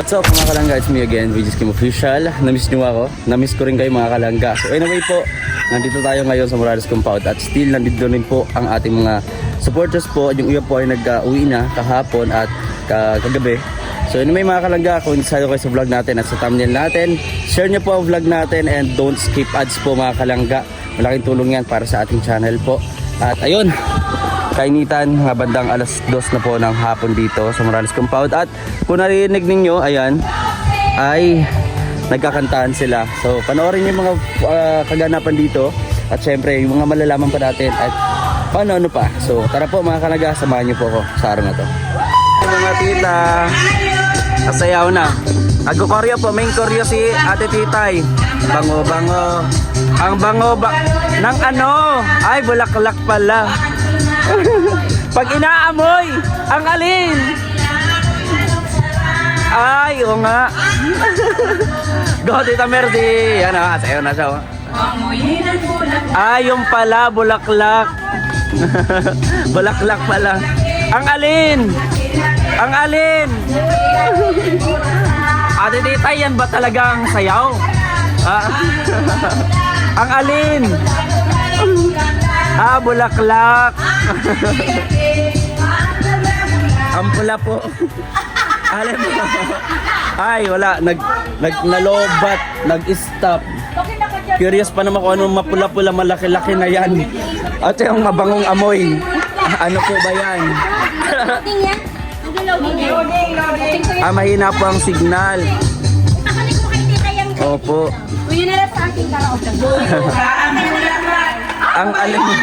What's up mga kalangga, it's me again, VG's Kim Official. Namiss nyo ako, namiss ko rin kayo mga kalangga. So anyway po, nandito tayo ngayon sa Morales Compound at still nandito rin po ang ating mga supporters po. Yung iba po ay nag-uwi na kahapon at kagabi. So anyway mga kalangga, kung inside kayo sa vlog natin at sa thumbnail natin, share nyo po ang vlog natin and don't skip ads po mga kalangga. Malaking tulong yan para sa ating channel po. At ayun, kainitan, bandang alas 2 na po ng hapon dito sa Morales Compound. At kung narinig ninyo, ayan, ay nagkakantahan sila. So panoorin yung mga kaganapan dito. At syempre, yung mga malalaman pa natin at paano pa. So tara po mga kalangga, samahan nyo po ako sa araw na to. Mga tita, kasayaw na. Nagkukoryo po, main koryo si Ate Titay. Bango bango. Ang bango ng ano? Ay, bulaklak pala. Pag inaamoy, ang alin? Ay, o nga. Go, Tita Mercy. Yan o, sayo na siya. Ay, yung pala, bulaklak. Bulaklak pala. Ang alin? Ang alin? Ate Tita, yan ba talagang sayaw? Ang alin? Bulaklak. Ang pula po. Alam mo. Ay, wala. Nalobat. Nag-stop. Curious pa naman kung anong mapula-pula malaki-laki na yan. At yung mabangong amoy. Ano po ba yan? Mahina po ang signal. Opo. Ang alam mo.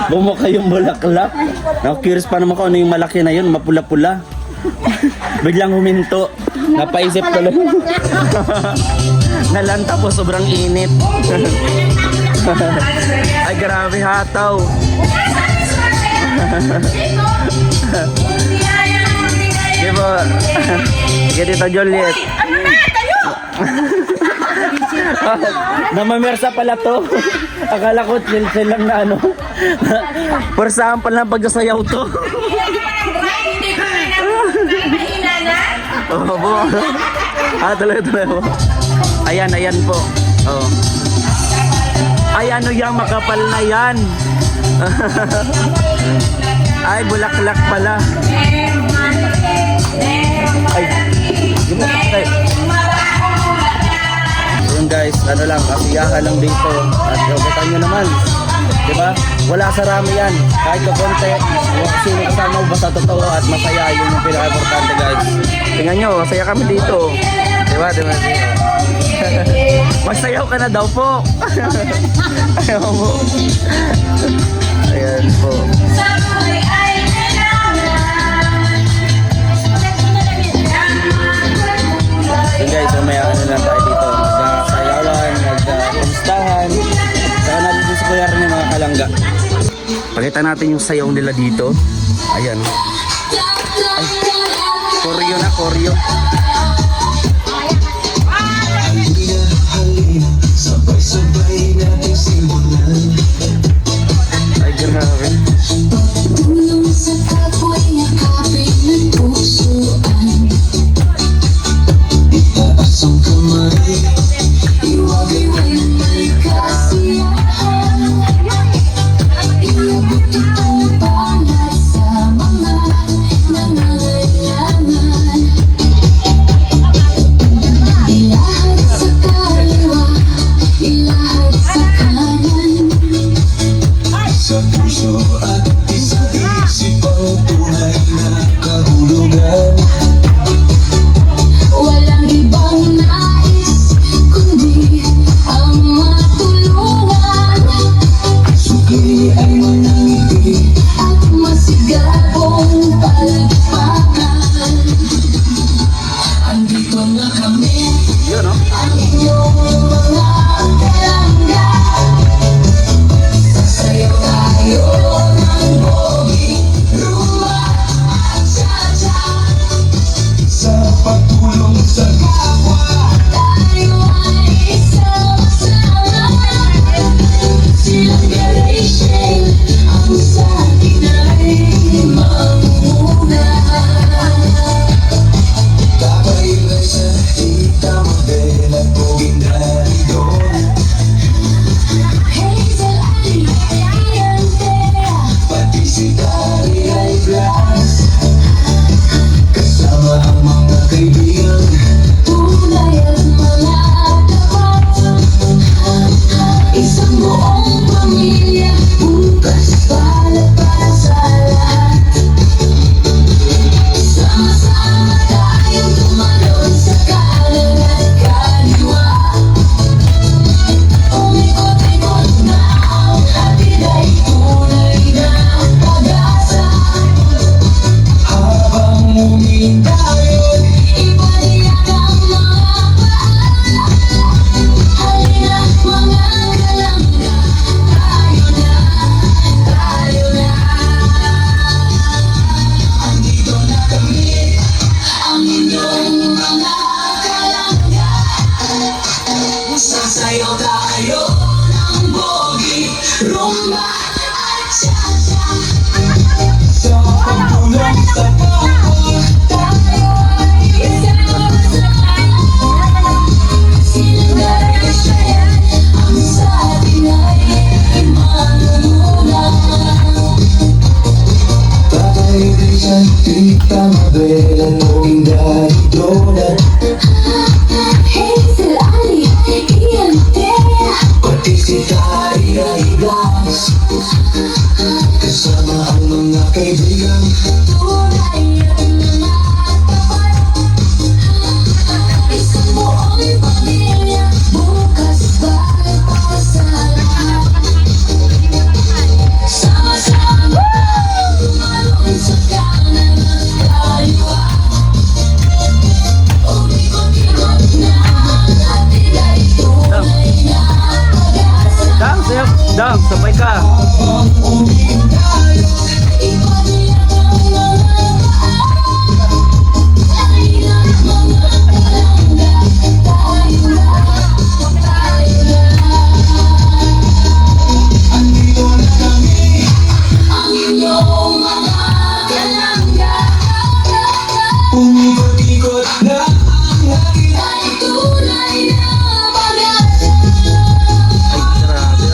Bumukha yung bulaklak. Curious pa naman kung ano yung malaki na yun, mapula-pula. Biglang huminto. Napaisip ko lang. Nalanta po, sobrang init. Ay grabe hataw. Diba? Sige Tita Juliet. Ano na? Tayo! Namamersa pala to. Akala ko chill lang na ano. Persahan pala ng pagsasayaw to. Hindi ko na na. Oo po. Tuloy po. Ayan po. Oh. Ay ano yung makapal na yan. Ay bulaklak pala. Ay. Yun guys, ano lang, kasiyahan lang dito. At robotan nyo naman. Diba? Wala sa rami yan. Kahit ka konti, sino kasama basta totoo at masaya. Yun yung pinaka-importante guys. Tingnan nyo, masaya kami dito. Diba? Magsayaw ka na daw po. Ayaw mo. Ayan po. So guys, may ano lang tayo dito. Magsayawan, magkamustahan. Saka natin sa kuya rin yung mga kalangga. Pakita natin yung sayaw nila dito. Ayan. Ay, koryo na, koryo. Sabay-sabay natin simulan. Ay, grabe. Tulong sa kapwa, yakapin ng pusoan. Itaas ang kamay, iwag-iway may kasiyahan. Iabot itong palad sa mga nangangailangan. Ilahad sa kaliwa, ilahad Hazel Ali, Ian Tea. Tunay ang mga tapat. Isang buong pamilya, bukas ba'y pasalamat. Sama-sama, tumalon sa kanan at kaliwa. Umikot-ikot na ang atin ay tunay na pag-asa. Dang, sayo. Dang, sabay ka.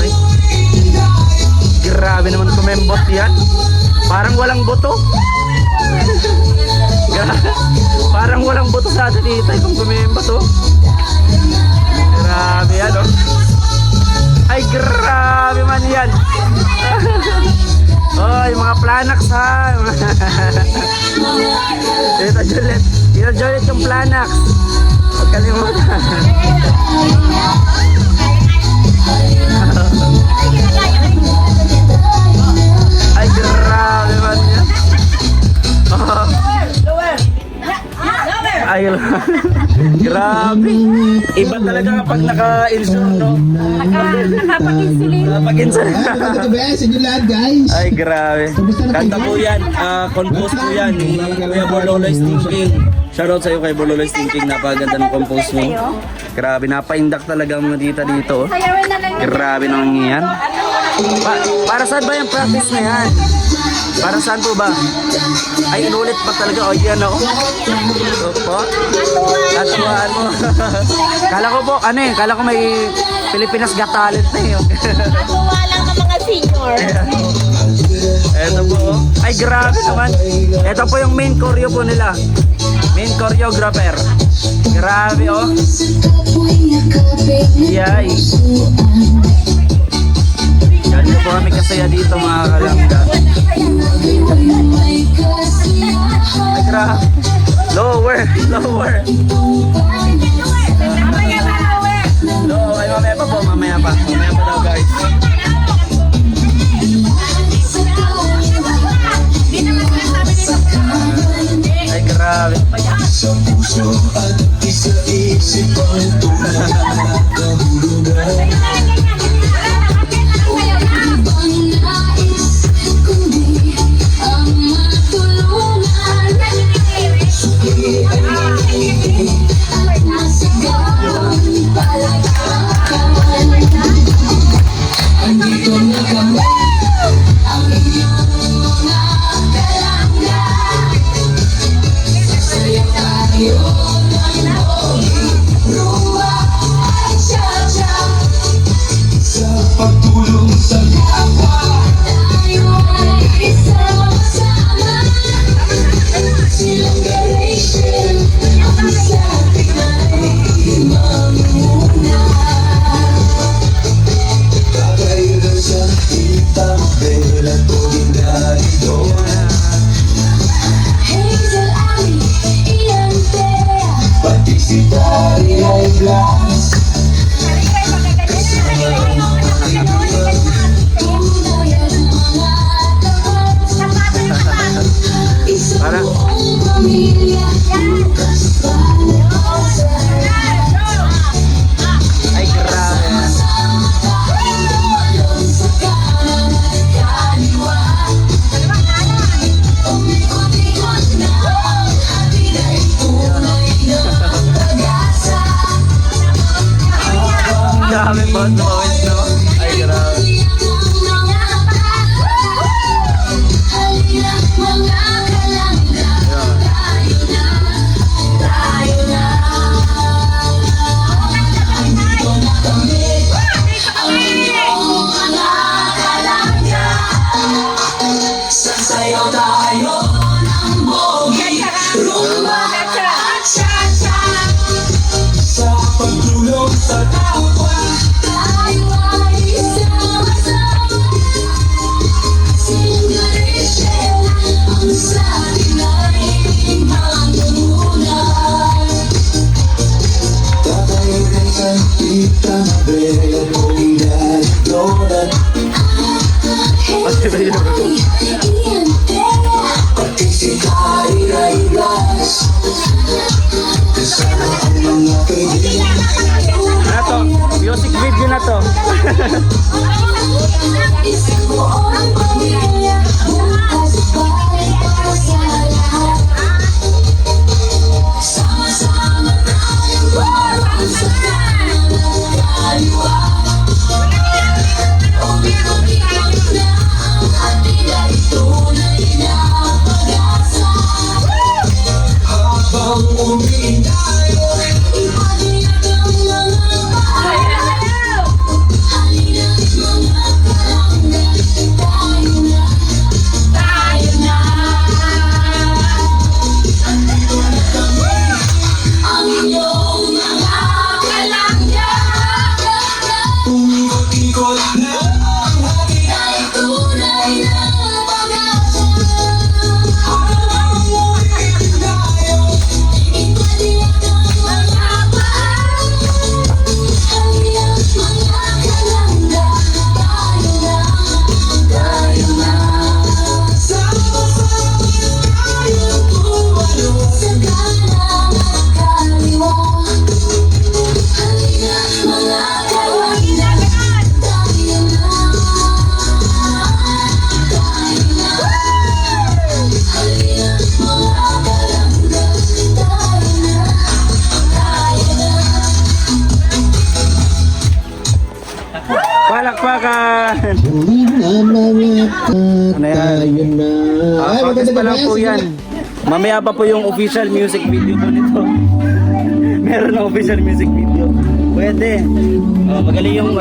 Ay, grabe naman kumembot yan. Parang walang boto. Parang walang boto sa atin dito kung kumembot oh. Grabe yan oh. Ay grabe man yan. Oh, yung mga planax ha. Tita Juliet. Tita Juliet yung planax. Huwag kalimutan. Ay, grabe man yan. Oh. Ay, grabe. Iba talaga kapag naka-insure, no? Nakapag-insulin. Nakapag-insure. Sa inyo lahat, guys. Ay, grabe. Kanta po yan. Compose po yan. Ni Kuya Borlolo's Thinking. Shoutout sa'yo kay Borlolo's Thinking. Napaganda ng compose mo. Grabe, napaindak talaga ang mga tita dito. Oh. Sayawin na lang. Grabe naman yan. Para saan ba yung practice na yan? Para saan po ba? Ay, inulit pa talaga. O, yan o. Opo. Natuwaan mo. Kala ko po, ano eh, kala ko may Pilipinas Got Talent na eh. Natuwa lang ang mga senior. Eto po. Oh. Ay, grabe naman. Eto po yung main choreo po nila. Main choreographer. Grabe oh. Yay. Ganyan po kami kasaya dito mga kalangga. Ay, grabe. Lower, lower. Mamaya pa, Lower. Lower, ay mamaya pa po, mamaya pa. Mamaya pa daw guys. Di naman sinasabi nito. Ay, grabe. Sa puso at isa-isip ang kahulugan. Ibang nais kundi ang matulungan. Suki ay at nasigawan palagkakan. Andito na kami, ang inyong mga kalangga. Sasaya tayo ng ruwa at cha-cha. Sa pagtulong sa kapwa, Tayo ay sama-sama. Silang generation, ang sa atin ay mamuna. kakailan sa kitang bela tugin na ito. Hazel Ali, Ian Tea. Pati si Dari ay glass. Tunay ang mga tapat. Isang Parang- buong pamilya, bukas ba'y pasalamat. Ay, grabe. Tumalon sa kanan at kaliwa. Umikot-ikot na ang atin ay tunay na pag-asa. Grabe po, noise no? Ay, grabe. Halina mga kalangga, tayo na Habang umiilayo Ipadiyak ang mga paa. Halina mga kalangga, tayo na, tayo na. Andito na kami, ang inyong mga kalangga. Umikot-ikot na ang hangin Dahil tunay na pag-asa. Habang umiilayo Ipadiyak ang mga paa. Halina mga kalangga, tayo na, tayo na. Sama-sama tayong tumalo Sa kanan at kaliwa. Halina mga kalangga, tayo na, tayo na. Halina mga kalangga, tayo na, tayo na. Palakpakan! Ano yan? Practice pa lang po yan. Mamaya pa po yung official music video po nito. Meron ng official music video. Pwede. Magaling yung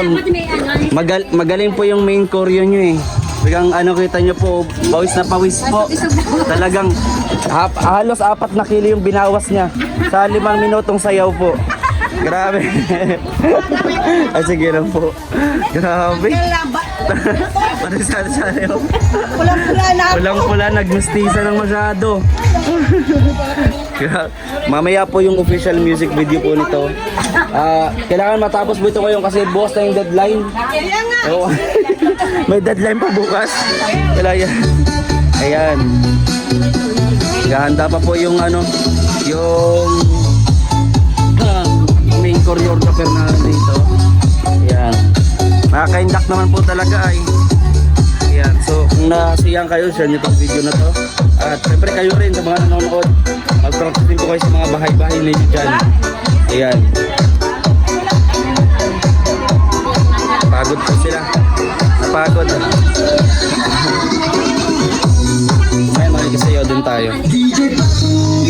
magaling po yung main choreo nyo eh. Biglang ano kita nyo po, pawis na pawis po. Talagang halos 4 na kilo yung binawas niya sa 5 minutong sayaw po. Grabe. Ay sige lang po. Grabe. Ano sayo? Pulang-pula, nagmistisa ng masyado. Mamaya po yung official music video po nito. Kailangan matapos po ito ngayon kasi bukas na yung deadline. Oo. May deadline pa bukas. Kailangan. Ayan. Gahanda pa po yung ano, yung main choreographer na dito. Ayan. Nakaka-induct naman po talaga ay. Ayan. So, kung nasiyang kayo, share nyo itong video na to. At syempre kayo rin sa mga nanonood. Mag-practice din po kayo sa mga bahay-bahay ninyo dyan. Ayan. Pagod po sila. Napagod. Ayan, makikisayaw din tayo. DJ Paco